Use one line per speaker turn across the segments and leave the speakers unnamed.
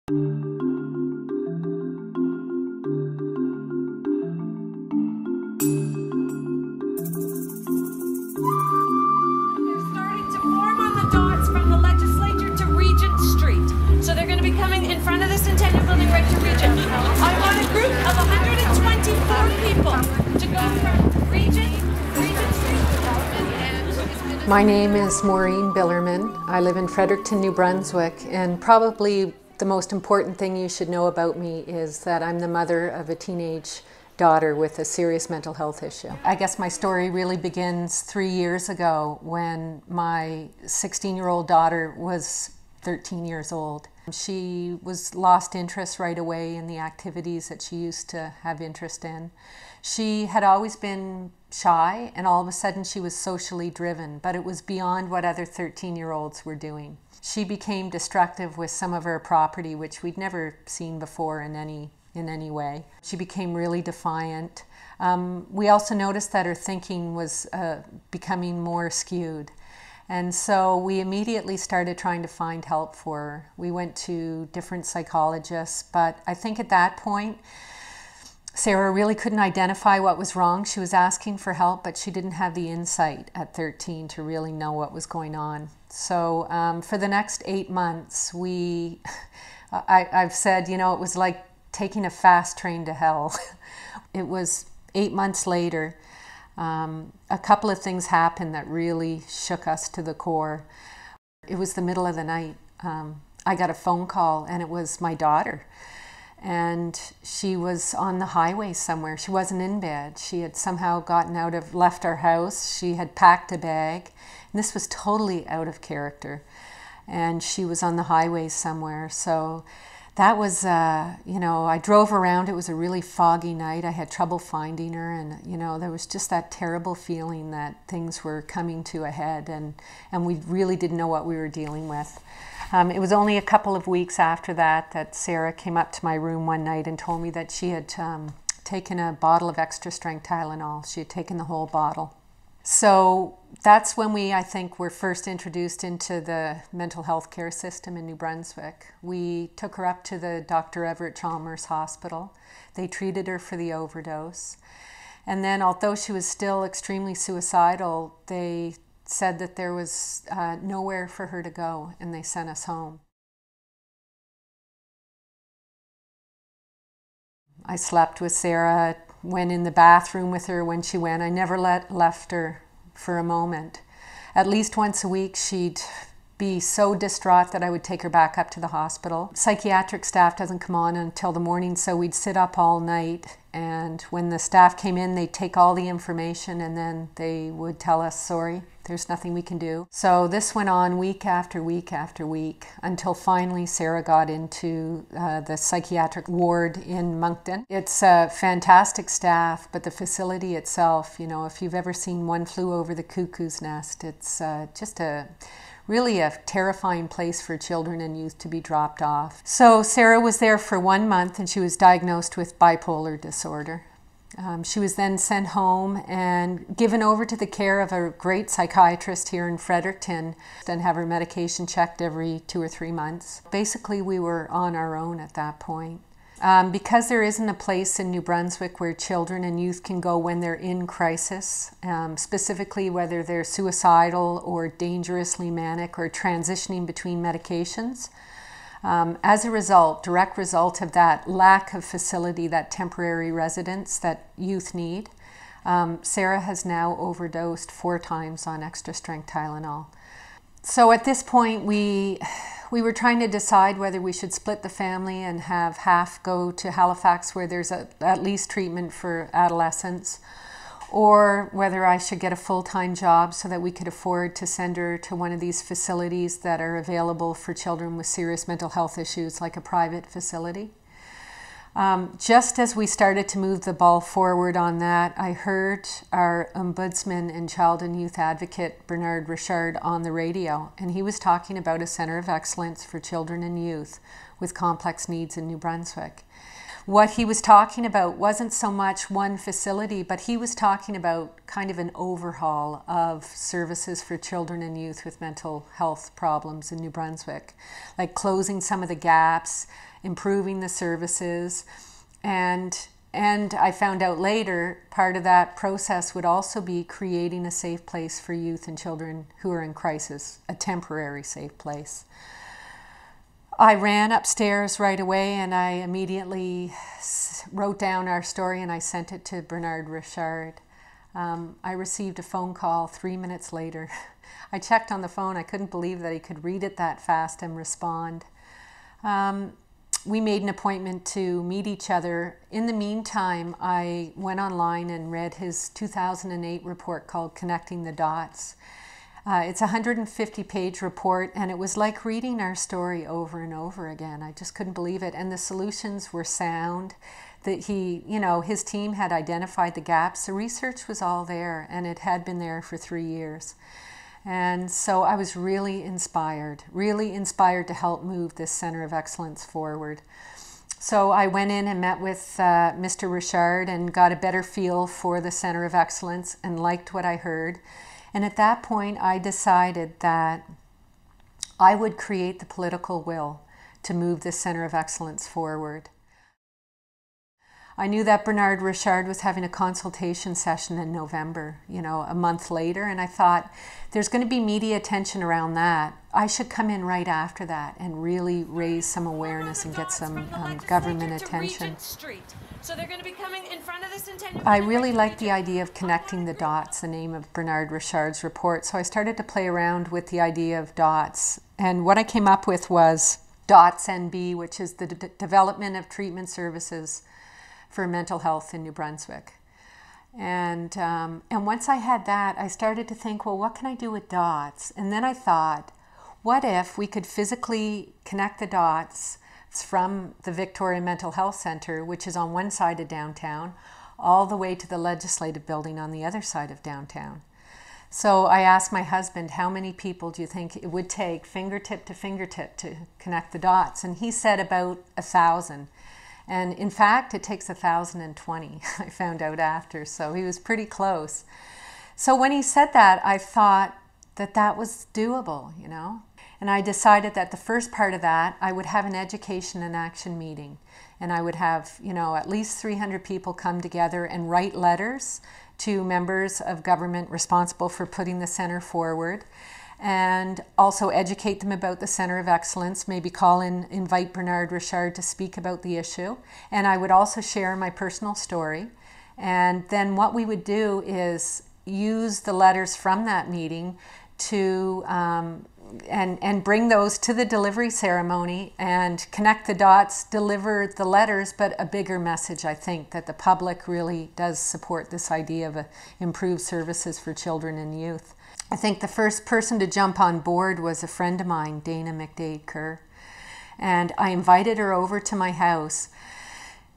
Starting to form on the dots from the legislature to Regent Street. So they're going to be coming in front of the Centennial Building right to Regent. I want a group of 124 people to go from Regent Street.
My name is Maureen Bilerman. I live in Fredericton, New Brunswick, and probably the most important thing you should know about me is that I'm the mother of a teenage daughter with a serious mental health issue. I guess my story really begins 3 years ago when my 16-year-old daughter was 13 years old. She lost interest right away in the activities that she used to have interest in. She had always been shy, and all of a sudden she was socially driven, but it was beyond what other 13-year-olds were doing. She became destructive with some of her property, which we'd never seen before in any way. She became really defiant. We also noticed that her thinking was becoming more skewed. And so we immediately started trying to find help for her. We went to different psychologists, but I think at that point, Sarah really couldn't identify what was wrong. She was asking for help, but she didn't have the insight at 13 to really know what was going on. So for the next 8 months, I've said, you know, it was like taking a fast train to hell. It was 8 months later. A couple of things happened that really shook us to the core. It was the middle of the night. I got a phone call, and it was my daughter. And she was on the highway somewhere. She wasn't in bed. She had somehow left our house. She had packed a bag. And this was totally out of character. And she was on the highway somewhere. So that was, you know, I drove around. It was a really foggy night. I had trouble finding her. And, you know, there was just that terrible feeling that things were coming to a head. And we really didn't know what we were dealing with. It was only a couple of weeks after that Sarah came up to my room one night and told me that she had taken a bottle of extra strength Tylenol. She had taken the whole bottle. So that's when I think, were first introduced into the mental health care system in New Brunswick. We took her up to the Dr. Everett Chalmers Hospital. They treated her for the overdose. And then, although she was still extremely suicidal, they said that there was nowhere for her to go, and they sent us home. I slept with Sarah, went in the bathroom with her when she went. I never left her for a moment. At least once a week, she'd be so distraught that I would take her back up to the hospital. Psychiatric staff doesn't come on until the morning, so we'd sit up all night, and when the staff came in, they'd take all the information and then they would tell us, sorry, there's nothing we can do. So this went on week after week after week until finally Sarah got into the psychiatric ward in Moncton. It's a fantastic staff, but the facility itself, you know, if you've ever seen One Flew Over the Cuckoo's Nest, it's just really a terrifying place for children and youth to be dropped off. So Sarah was there for 1 month, and she was diagnosed with bipolar disorder. She was then sent home and given over to the care of a great psychiatrist here in Fredericton, and have her medication checked every 2 or 3 months. Basically, we were on our own at that point. Because there isn't a place in New Brunswick where children and youth can go when they're in crisis, specifically whether they're suicidal or dangerously manic or transitioning between medications. As a result, direct result of that lack of facility, that temporary residence that youth need, Sarah has now overdosed 4 times on extra strength Tylenol. So at this point, we were trying to decide whether we should split the family and have half go to Halifax, where there's at least treatment for adolescents, or whether I should get a full-time job so that we could afford to send her to one of these facilities that are available for children with serious mental health issues, like a private facility. Just as we started to move the ball forward on that, I heard our Ombudsman and Child and Youth Advocate, Bernard Richard, on the radio, and he was talking about a Centre of Excellence for Children and Youth with Complex Needs in New Brunswick. What he was talking about wasn't so much one facility, but he was talking about kind of an overhaul of services for children and youth with mental health problems in New Brunswick, like closing some of the gaps, improving the services, and I found out later part of that process would also be creating a safe place for youth and children who are in crisis, a temporary safe place. I ran upstairs right away and I immediately wrote down our story and I sent it to Bernard Richard. I received a phone call 3 minutes later. I checked on the phone. I couldn't believe that he could read it that fast and respond. We made an appointment to meet each other. In the meantime, I went online and read his 2008 report called Connecting the Dots. It's a 150-page report, and it was like reading our story over and over again. I just couldn't believe it. And the solutions were sound. That his team had identified the gaps. The research was all there, and it had been there for 3 years. And so I was really inspired to help move this Centre of Excellence forward. So I went in and met with Mr. Richard and got a better feel for the Centre of Excellence and liked what I heard. And at that point, I decided that I would create the political will to move this Centre of Excellence forward. I knew that Bernard Richard was having a consultation session in November, a month later, and I thought, there's going to be media attention around that. I should come in right after that and really raise some awareness and get some government attention.
So they're going to be coming in front of the Centennial.
I really liked the idea of connecting the dots, the name of Bernard Richard's report, so I started to play around with the idea of DOTS. And what I came up with was DOTS NB, which is the Development of Treatment Services for Mental Health in New Brunswick. And once I had that, I started to think, well, what can I do with dots? And then I thought, what if we could physically connect the dots from the Victoria Mental Health Centre, which is on one side of downtown, all the way to the Legislative Building on the other side of downtown. So I asked my husband, how many people do you think it would take fingertip to connect the dots? And he said about 1,000. And in fact, it takes 1,020, I found out after, so he was pretty close. So when he said that, I thought that that was doable, And I decided that the first part of that, I would have an education and action meeting. And I would have, at least 300 people come together and write letters to members of government responsible for putting the centre forward. And also educate them about the Centre of Excellence, maybe call and invite Bernard Richard to speak about the issue. And I would also share my personal story. And then what we would do is use the letters from that meeting to and bring those to the delivery ceremony and connect the dots, deliver the letters, but a bigger message, I think, that the public really does support this idea of improved services for children and youth. I think the first person to jump on board was a friend of mine, Dana McDade-Kerr. And I invited her over to my house.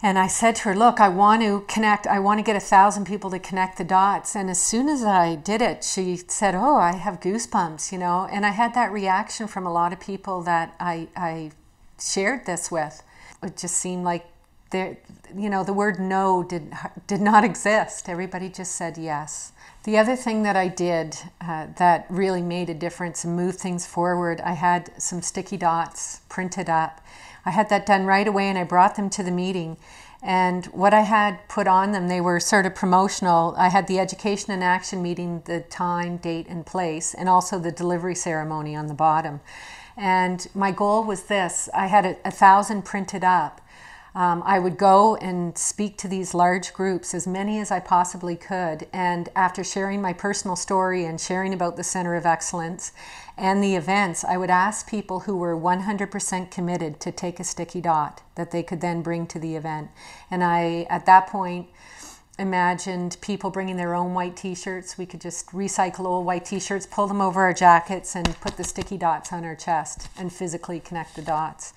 And I said to her, look, I want to get 1,000 people to connect the dots. And as soon as I did it, she said, oh, I have goosebumps, And I had that reaction from a lot of people that I shared this with. It just seemed like the word no did not exist. Everybody just said yes. The other thing that I did that really made a difference and moved things forward, I had some sticky dots printed up. I had that done right away and I brought them to the meeting. And what I had put on them, they were sort of promotional. I had the education and action meeting, the time, date, and place, and also the delivery ceremony on the bottom. And my goal was this. I had 1,000 printed up. I would go and speak to these large groups, as many as I possibly could, and after sharing my personal story and sharing about the Centre of Excellence and the events, I would ask people who were 100% committed to take a sticky dot that they could then bring to the event. And I, at that point, imagined people bringing their own white t-shirts. We could just recycle old white t-shirts, pull them over our jackets, and put the sticky dots on our chest and physically connect the dots.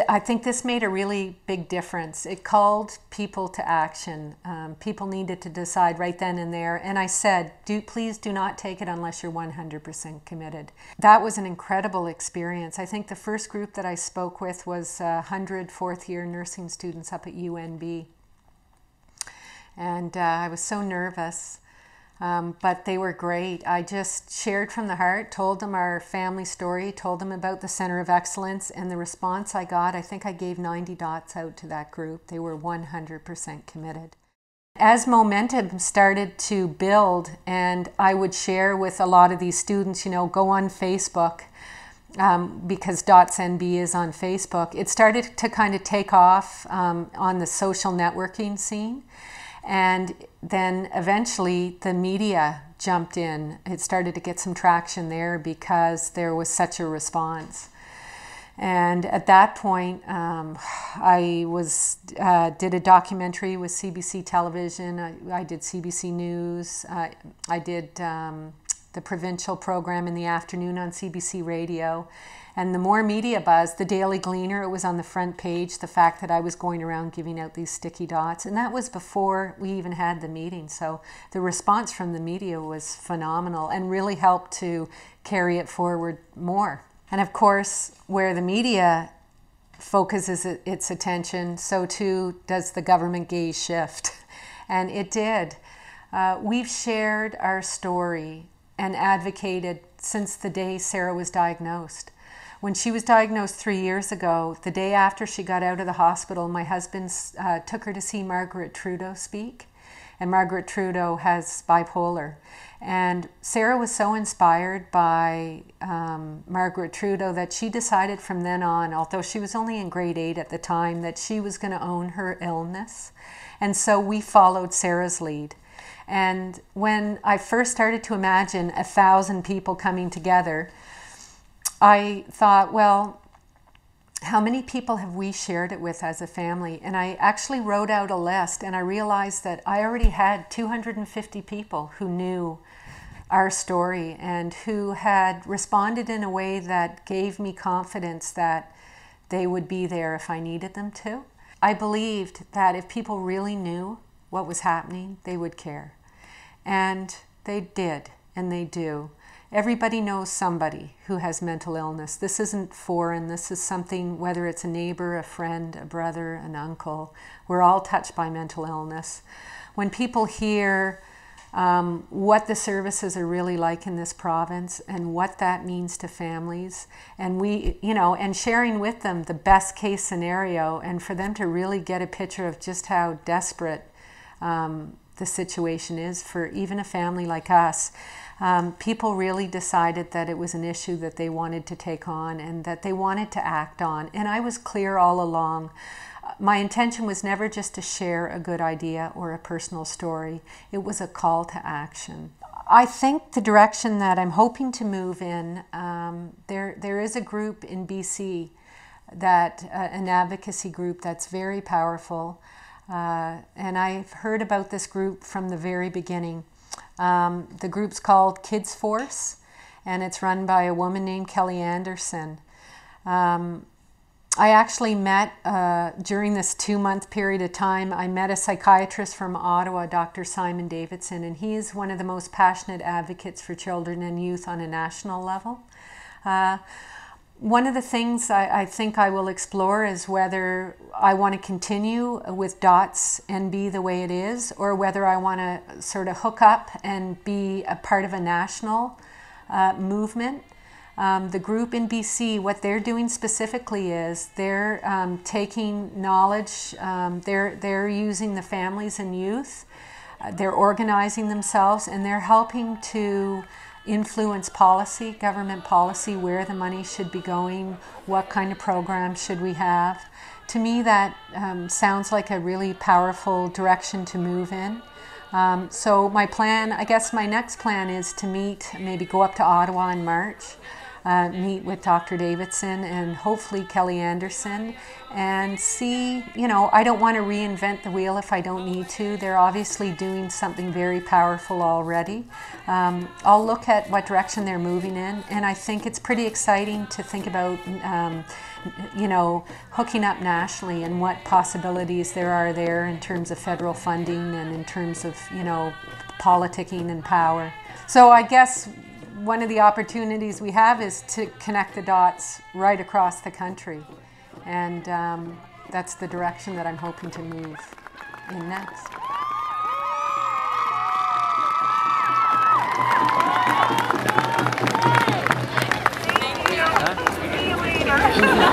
I think this made a really big difference. It called people to action. People needed to decide right then and there. And I said, please do not take it unless you're 100% committed. That was an incredible experience. I think the first group that I spoke with was 100 fourth-year nursing students up at UNB. And I was so nervous. But they were great. I just shared from the heart, told them our family story, told them about the Center of Excellence, and the response I got, I think I gave 90 dots out to that group. They were 100% committed. As momentum started to build, and I would share with a lot of these students, you know, go on Facebook, because D.O.T.S NB is on Facebook, it started to kind of take off on the social networking scene. And then eventually the media jumped in. It started to get some traction there because there was such a response. And at that point, I did a documentary with CBC Television. I did CBC News. I did the provincial program in the afternoon on CBC Radio. And the more media buzz, the Daily Gleaner, it was on the front page, the fact that I was going around giving out these sticky dots. And that was before we even had the meeting. So the response from the media was phenomenal and really helped to carry it forward more. And of course, where the media focuses its attention, so too does the government gaze shift. And it did. We've shared our story and advocated since the day Sarah was diagnosed. When she was diagnosed 3 years ago, the day after she got out of the hospital, my husband took her to see Margaret Trudeau speak. And Margaret Trudeau has bipolar. And Sarah was so inspired by Margaret Trudeau that she decided from then on, although she was only in grade 8 at the time, that she was going to own her illness. And so we followed Sarah's lead. And when I first started to imagine 1,000 people coming together, I thought, well, how many people have we shared it with as a family? And I actually wrote out a list, and I realized that I already had 250 people who knew our story and who had responded in a way that gave me confidence that they would be there if I needed them to. I believed that if people really knew what was happening, they would care. And they did, and they do. Everybody knows somebody who has mental illness. This isn't foreign. This is something, whether it's a neighbor, a friend, a brother, an uncle, we're all touched by mental illness. When people hear what the services are really like in this province and what that means to families, and and sharing with them the best case scenario, and for them to really get a picture of just how desperate the situation is for even a family like us. People really decided that it was an issue that they wanted to take on and that they wanted to act on. And I was clear all along. My intention was never just to share a good idea or a personal story. It was a call to action. I think the direction that I'm hoping to move in, there is a group in BC, an advocacy group that's very powerful. And I've heard about this group from the very beginning. The group's called Kids Force, and it's run by a woman named Kelly Anderson. I actually met, during this 2-month period of time, I met a psychiatrist from Ottawa, Dr. Simon Davidson, and he is one of the most passionate advocates for children and youth on a national level. One of the things I think I will explore is whether I want to continue with D.O.T.S NB the way it is, or whether I want to sort of hook up and be a part of a national movement. The group in BC, what they're doing specifically is they're taking knowledge, they're using the families and youth, they're organizing themselves, and they're helping to influence policy, government policy, where the money should be going, what kind of programs should we have. To me, that sounds like a really powerful direction to move in. So my plan, I guess my next plan is to meet, maybe go up to Ottawa in March, meet with Dr. Davidson and hopefully Kelly Anderson, and see, I don't want to reinvent the wheel if I don't need to. They're obviously doing something very powerful already. I'll look at what direction they're moving in, and I think it's pretty exciting to think about hooking up nationally and what possibilities there are there in terms of federal funding and in terms of, politicking and power. So I guess one of the opportunities we have is to connect the dots right across the country. And that's the direction that I'm hoping to move in next.
Thank you.